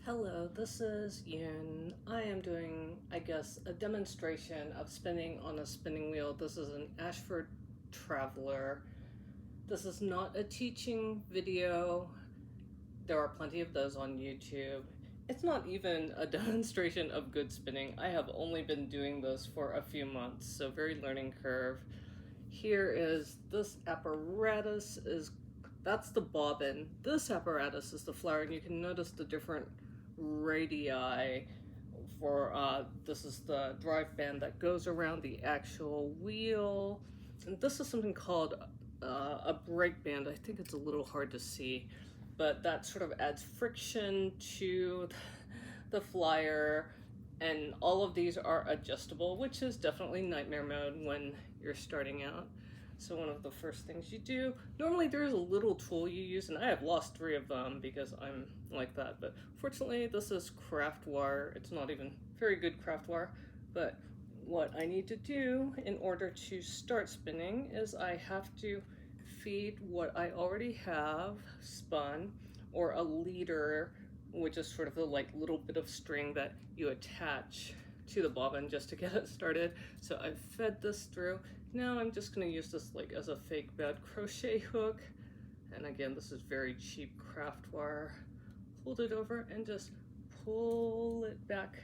Hello, this is Yun. I am doing, I guess, a demonstration of spinning on a spinning wheel. This is an Ashford Traveller. This is not a teaching video. There are plenty of those on YouTube. It's not even a demonstration of good spinning. I have only been doing this for a few months, so very learning curve. Here is this apparatus that's the bobbin. This apparatus is the flower, and you can notice the different radii for this is the drive band that goes around the actual wheel, and this is something called a brake band. I think it's a little hard to see, but that sort of adds friction to the flyer, and all of these are adjustable, which is definitely nightmare mode when you're starting out. So one of the first things you do, normally there's a little tool you use, and I have lost 3 of them because I'm like that, but fortunately this is craft wire. It's not even very good craft wire, but what I need to do in order to start spinning is I have to feed what I already have spun, or a leader, which is sort of the little bit of string that you attach to the bobbin just to get it started. So I've fed this through. Now I'm just going to use this as a fake bed crochet hook, and again this is very cheap craft wire. Hold it over and just pull it back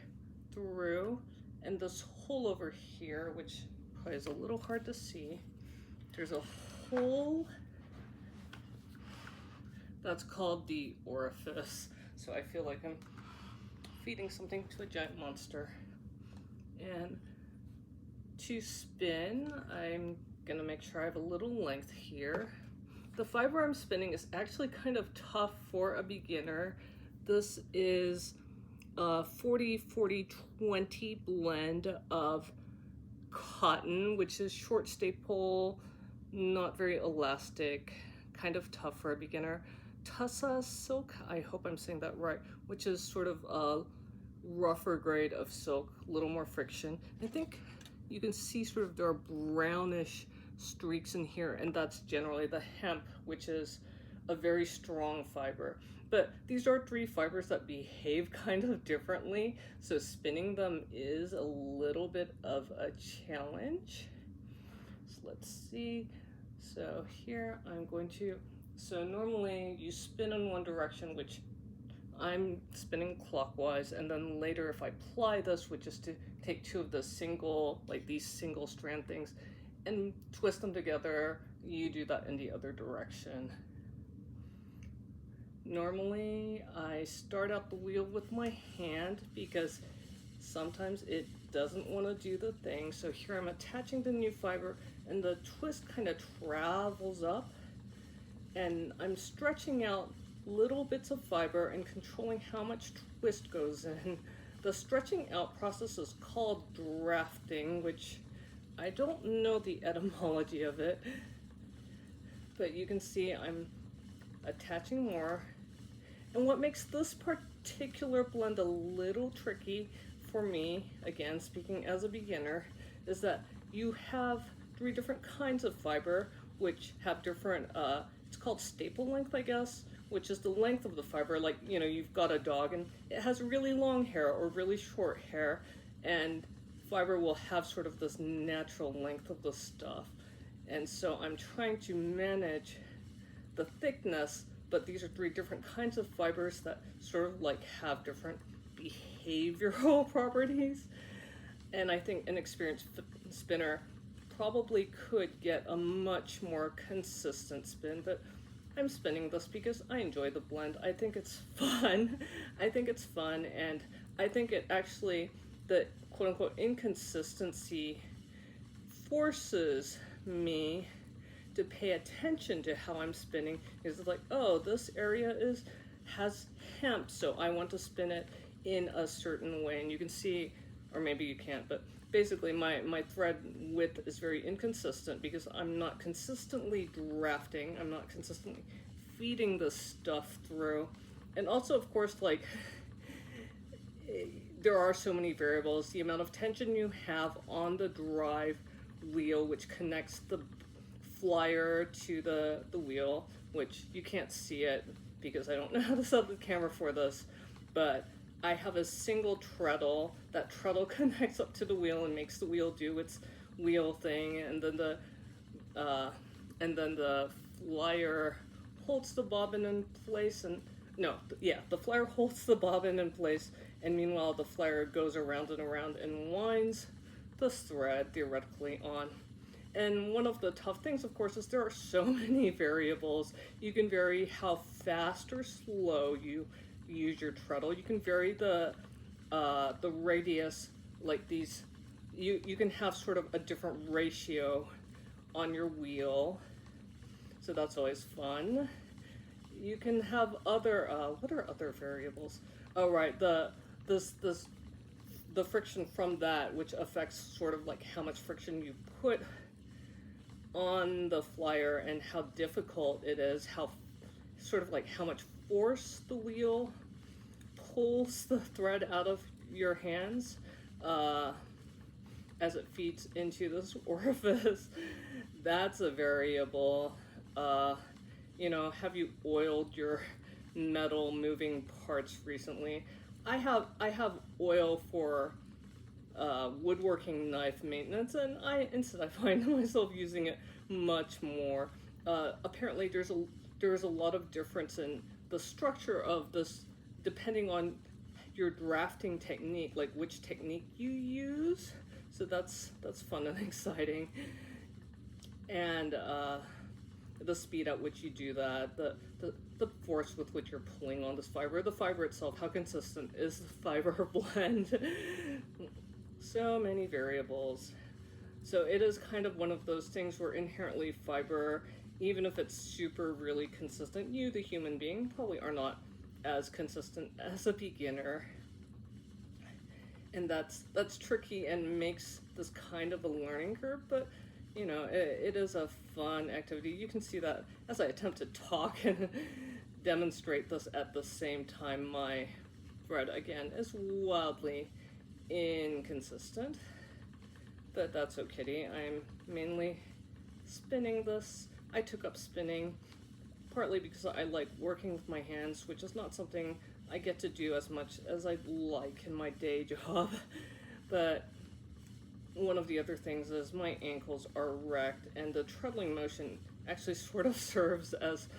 through, and this hole over here, which probably is a little hard to see, there's a hole that's called the orifice. So I feel like I'm feeding something to a giant monster. And to spin, I'm gonna make sure I have a little length here. The fiber I'm spinning is actually kind of tough for a beginner. This is a 40-40-20 blend of cotton, which is short staple, not very elastic, kind of tough for a beginner. Tussah silk, I hope I'm saying that right, which is sort of a rougher grade of silk, a little more friction. I think you can see sort of there are brownish streaks in here, and that's generally the hemp, which is a very strong fiber. But these are 3 fibers that behave kind of differently, so spinning them is a little bit of a challenge. So let's see. So here I'm going to, so normally you spin in one direction, which I'm spinning clockwise, and then later if I ply this, which is to take 2 of the single, these single strand things, and twist them together, you do that in the other direction. Normally I start out the wheel with my hand because sometimes it doesn't want to do the thing. So here I'm attaching the new fiber, and the twist kind of travels up, and I'm stretching out little bits of fiber and controlling how much twist goes in. The stretching out process is called drafting, which I don't know the etymology of it, but you can see I'm attaching more. And what makes this particular blend a little tricky for me, again speaking as a beginner, is that you have 3 different kinds of fiber which have different, it's called staple length, I guess, which is the length of the fiber. Like, you know, you've got a dog and it has really long hair or really short hair, and fiber will have sort of this natural length of the stuff. And so I'm trying to manage the thickness, but these are 3 different kinds of fibers that sort of have different behavioral properties. And I think an experienced spinner probably could get a much more consistent spin, but I'm spinning this because I enjoy the blend. I think it's fun. I think it's fun, and I think it actually, the quote-unquote inconsistency forces me to pay attention to how I'm spinning. It's like, oh, this area has hemp, so I want to spin it in a certain way. And you can see, or maybe you can't, but basically my thread width is very inconsistent because I'm not consistently drafting, I'm not consistently feeding this stuff through. And also, of course, there are so many variables. The amount of tension you have on the drive wheel, which connects the flyer to the wheel, which you can't see it because I don't know how to set up the camera for this, but I have a single treadle. That treadle connects up to the wheel and makes the wheel do its wheel thing, and uh, then the flyer holds the bobbin in place, and no, yeah, the flyer holds the bobbin in place, and meanwhile the flyer goes around and around and winds the thread theoretically on. And one of the tough things, of course, is there are so many variables. You can vary how fast or slow you use your treadle. You can vary the radius, like these. You can have sort of a different ratio on your wheel, so that's always fun. You can have other what are other variables? Oh right, the friction from that, which affects sort of like how much friction you put on the flyer and how difficult it is, how sort of like how much force the wheel pulls the thread out of your hands as it feeds into this orifice. That's a variable. Have you oiled your metal moving parts recently? I have oil for woodworking knife maintenance, and instead I find myself using it much more. Apparently, there's a lot of difference in the structure of this depending on your drafting technique, like which technique you use. So that's fun and exciting, and the speed at which you do that, the force with which you're pulling on this fiber, the fiber itself, how consistent is the fiber blend. So many variables. So it is kind of one of those things where inherently fiber, even if it's super really consistent, you, the human being, probably are not as consistent as a beginner. And that's tricky and makes this kind of a learning curve, but it is a fun activity. You can see that as I attempt to talk and demonstrate this at the same time. My thread, again, is wildly inconsistent, but that's okay. I'm mainly spinning this. I took up spinning partly because I like working with my hands, which is not something I get to do as much as I'd like in my day job. But one of the other things is my ankles are wrecked, and the treadling motion actually sort of serves as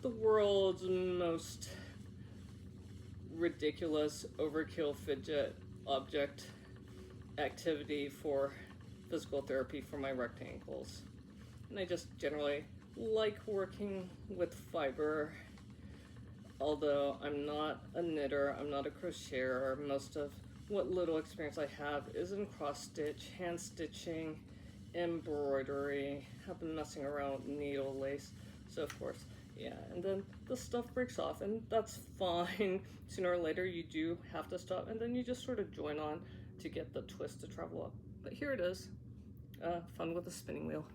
the world's most ridiculous overkill fidget object activity for physical therapy for my wrecked ankles. And I just generally like working with fiber, although I'm not a knitter, I'm not a crocheter. Most of what little experience I have is in cross stitch, hand stitching, embroidery, have been messing around with needle lace, so forth. Yeah, and then the stuff breaks off, and that's fine. Sooner or later you do have to stop, and then you just sort of join on to get the twist to travel up. But here it is, fun with a spinning wheel.